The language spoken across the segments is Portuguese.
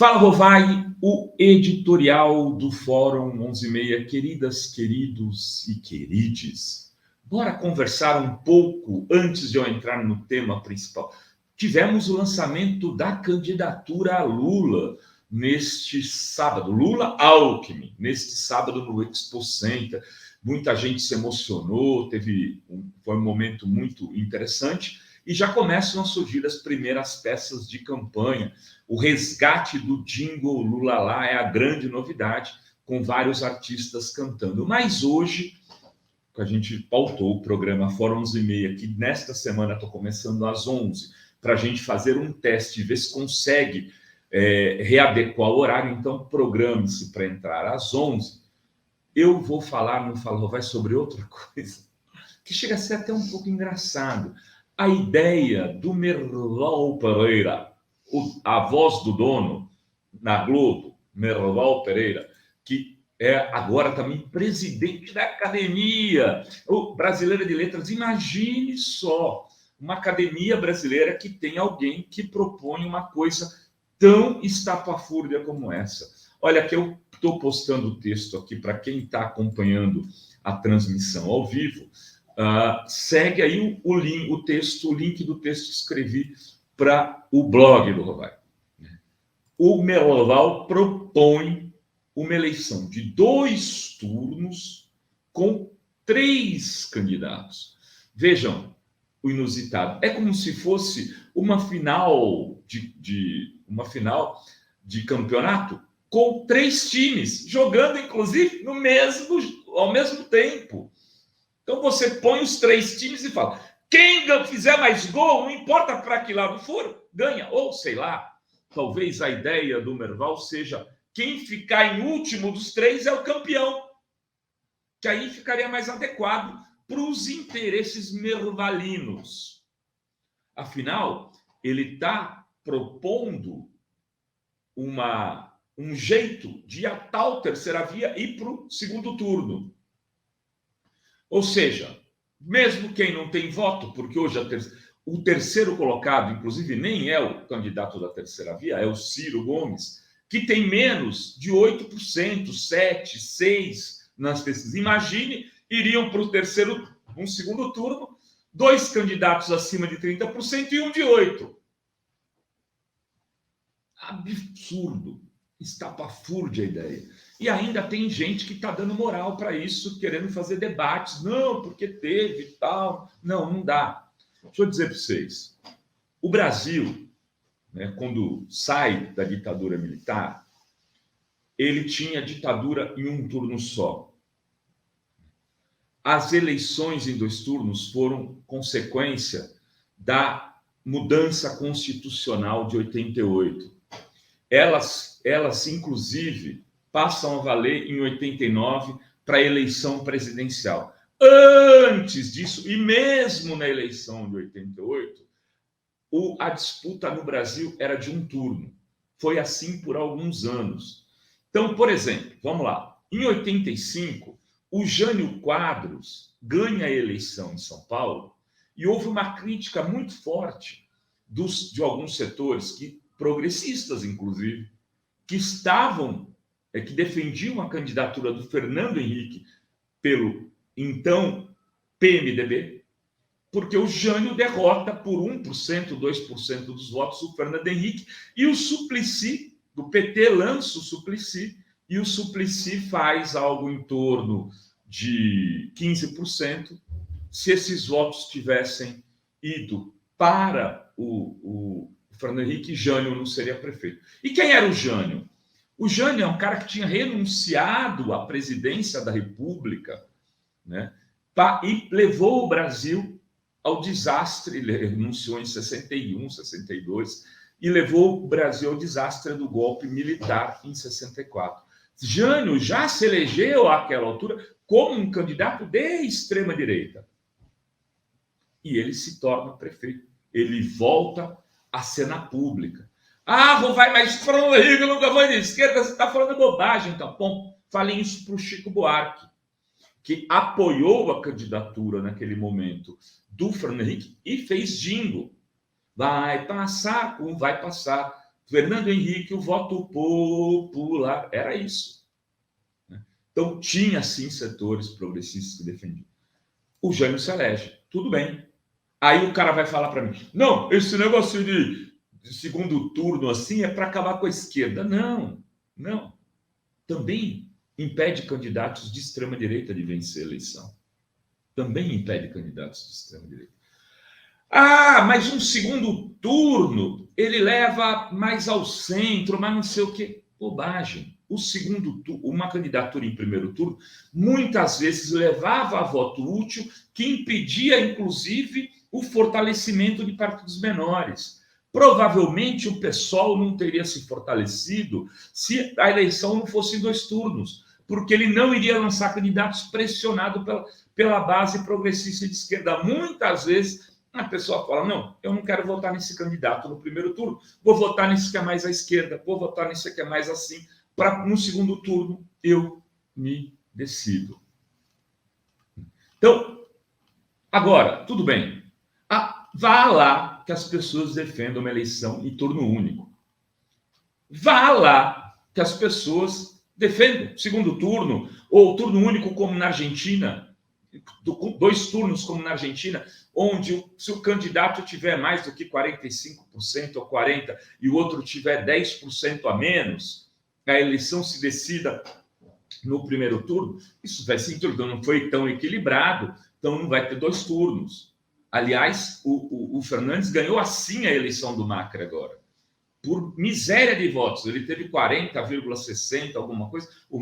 Fala, Rovai, o editorial do Fórum 11:30. Queridas, queridos e querides, bora conversar um pouco antes de eu entrar no tema principal. Tivemos o lançamento da candidatura a Lula neste sábado, Lula-Alckmin, neste sábado no Expo Center. Muita gente se emocionou, foi um momento muito interessante. E já começam a surgir as primeiras peças de campanha. O resgate do jingle Lula lá é a grande novidade, com vários artistas cantando. Mas hoje, a gente pautou o programa Fórum 11:30, que nesta semana estou começando às 11, para a gente fazer um teste, ver se consegue readequar o horário. Então, programe-se para entrar às 11. Eu vou falar, não falo, vai sobre outra coisa, que chega a ser até um pouco engraçado. A ideia do Merlau Pereira, a voz do dono na Globo, Merlau Pereira, que é agora também presidente da Academia Brasileira de Letras. Imagine só, uma academia brasileira que tem alguém que propõe uma coisa tão estapafúrdia como essa. Olha, que eu estou postando o texto aqui para quem está acompanhando a transmissão ao vivo. Segue aí o link do texto que escrevi para o blog do Rovai. O Merlau propõe uma eleição de 2 turnos com 3 candidatos. Vejam o inusitado. É como se fosse uma final de campeonato com 3 times jogando, inclusive, ao mesmo tempo. Então, você põe os 3 times e fala: quem fizer mais gol, não importa para que lado for, ganha. Ou, sei lá, talvez a ideia do Merval seja: quem ficar em último dos 3 é o campeão. Que aí ficaria mais adequado para os interesses mervalinos. Afinal, ele está propondo um jeito de a tal terceira via ir para o segundo turno. Ou seja, mesmo quem não tem voto, porque hoje o terceiro colocado, inclusive, nem é o candidato da terceira via, é o Ciro Gomes, que tem menos de 8%, 7%, 6% nas pesquisas. Imagine, iriam para um segundo turno, 2 candidatos acima de 30% e um de 8%. Absurdo, estapafúrdia a ideia. E ainda tem gente que está dando moral para isso, querendo fazer debates. Não, porque teve e tal. Não dá. Deixa eu dizer para vocês. O Brasil, né, quando sai da ditadura militar, ele tinha ditadura em um turno só. As eleições em 2 turnos foram consequência da mudança constitucional de 88. Elas inclusive, passam a valer em 89 para a eleição presidencial. Antes disso, e mesmo na eleição de 88, a disputa no Brasil era de um turno. Foi assim por alguns anos. Então, por exemplo, vamos lá. Em 85, o Jânio Quadros ganha a eleição em São Paulo e houve uma crítica muito forte de alguns setores, progressistas, inclusive, que defendiam a candidatura do Fernando Henrique pelo, então, PMDB, porque o Jânio derrota por 1%, 2% dos votos o Fernando Henrique, e o Suplicy, do PT, lança o Suplicy, e o Suplicy faz algo em torno de 15%. Se esses votos tivessem ido para o Fernando Henrique, Jânio não seria prefeito. E quem era o Jânio? O Jânio é um cara que tinha renunciado à presidência da República, né, e levou o Brasil ao desastre. Ele renunciou em 61, 62, e levou o Brasil ao desastre do golpe militar em 64. Jânio já se elegeu àquela altura como um candidato de extrema-direita. E ele se torna prefeito. Ele volta à cena pública. Vai, mas Fernando Henrique nunca foi de esquerda, você está falando bobagem. Então, bom, falei isso para o Chico Buarque, que apoiou a candidatura naquele momento do Fernando Henrique e fez jingle. Vai passar, como vai passar. Fernando Henrique, o voto popular, era isso. Então, tinha, sim, setores progressistas que defendiam. O Jânio se elege, tudo bem. Aí o cara vai falar para mim, não, esse negócio de segundo turno assim é para acabar com a esquerda. Não, não. Também impede candidatos de extrema-direita de vencer a eleição. Também impede candidatos de extrema-direita. Ah, mas um segundo turno, ele leva mais ao centro, mas não sei o quê. Bobagem. O segundo turno, uma candidatura em primeiro turno, muitas vezes levava a voto útil, que impedia, inclusive, o fortalecimento de partidos menores. Provavelmente o PSOL não teria se fortalecido se a eleição não fosse em 2 turnos, porque ele não iria lançar candidatos pressionado pela base progressista de esquerda. Muitas vezes a pessoa fala, não, eu não quero votar nesse candidato no primeiro turno, vou votar nesse que é mais à esquerda, vou votar nesse que é mais assim, para no segundo turno eu me decido. Então, agora, tudo bem. Vá lá que as pessoas defendam uma eleição em turno único. Vá lá que as pessoas defendam segundo turno, ou turno único como na Argentina, 2 turnos como na Argentina, onde se o candidato tiver mais do que 45% ou 40% e o outro tiver 10% a menos, a eleição se decida no primeiro turno, isso vai ser então não foi tão equilibrado, então não vai ter 2 turnos. Aliás, o Fernandes ganhou assim a eleição do Macri agora, por miséria de votos. Ele teve 40,60, alguma coisa, o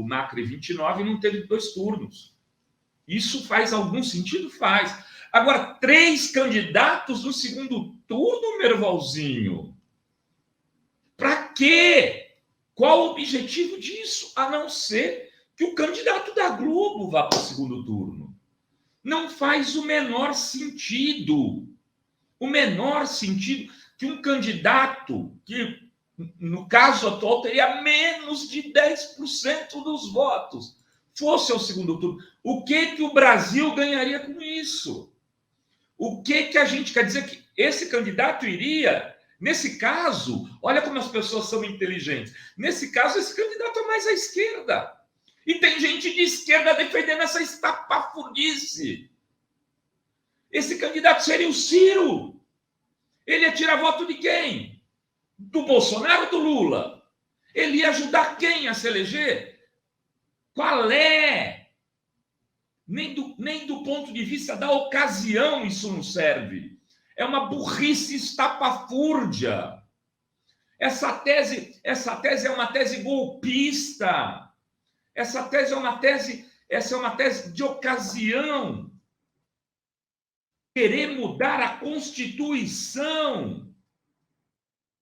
Macri 29 e não teve 2 turnos. Isso faz algum sentido? Faz. Agora, 3 candidatos no segundo turno, Mervalzinho? Para quê? Qual o objetivo disso? A não ser que o candidato da Globo vá para o segundo turno. Não faz o menor sentido. O menor sentido que um candidato que, no caso atual, teria menos de 10% dos votos fosse ao segundo turno. O que o Brasil ganharia com isso? O que a gente quer dizer que esse candidato iria? Nesse caso, olha como as pessoas são inteligentes. Nesse caso, esse candidato é mais à esquerda. E tem gente de esquerda defendendo essa estapafurdice. Esse candidato seria o Ciro. Ele ia tirar voto de quem? Do Bolsonaro ou do Lula? Ele ia ajudar quem a se eleger? Qual é? Nem do ponto de vista da ocasião isso não serve. É uma burrice estapafúrdia. Essa tese é uma tese golpista. Essa é uma tese de ocasião. Querer mudar a Constituição.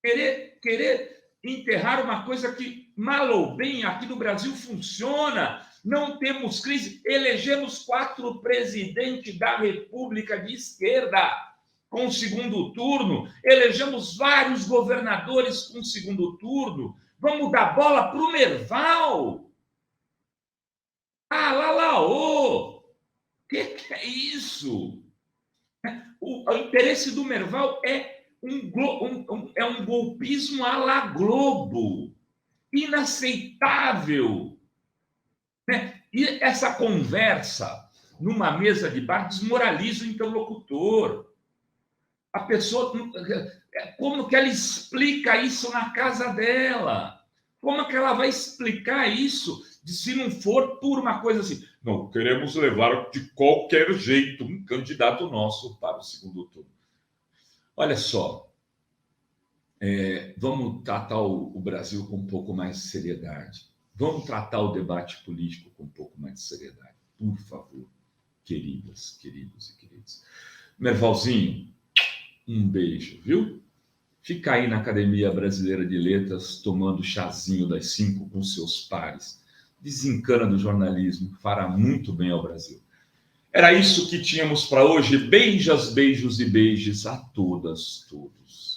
Querer enterrar uma coisa que, mal ou bem, aqui no Brasil funciona. Não temos crise. Elegemos 4 presidentes da República de esquerda com segundo turno. Elegemos vários governadores com segundo turno. Vamos dar bola para o Merval. O que é isso? O interesse do Merval é um golpismo à la Globo. Inaceitável. Né? E essa conversa numa mesa de bar desmoraliza o interlocutor. A pessoa, como que ela explica isso na casa dela? Como que ela vai explicar isso se não for por uma coisa assim? Não, queremos levar de qualquer jeito um candidato nosso para o segundo turno. Olha só, vamos tratar o Brasil com um pouco mais de seriedade. Vamos tratar o debate político com um pouco mais de seriedade. Por favor, queridas, queridos e queridos. Mervalzinho, um beijo, viu? Fica aí na Academia Brasileira de Letras, tomando chazinho das 5 com seus pares. Desencana do jornalismo, fará muito bem ao Brasil. Era isso que tínhamos para hoje. Beijos, beijos e beijos a todas, todos.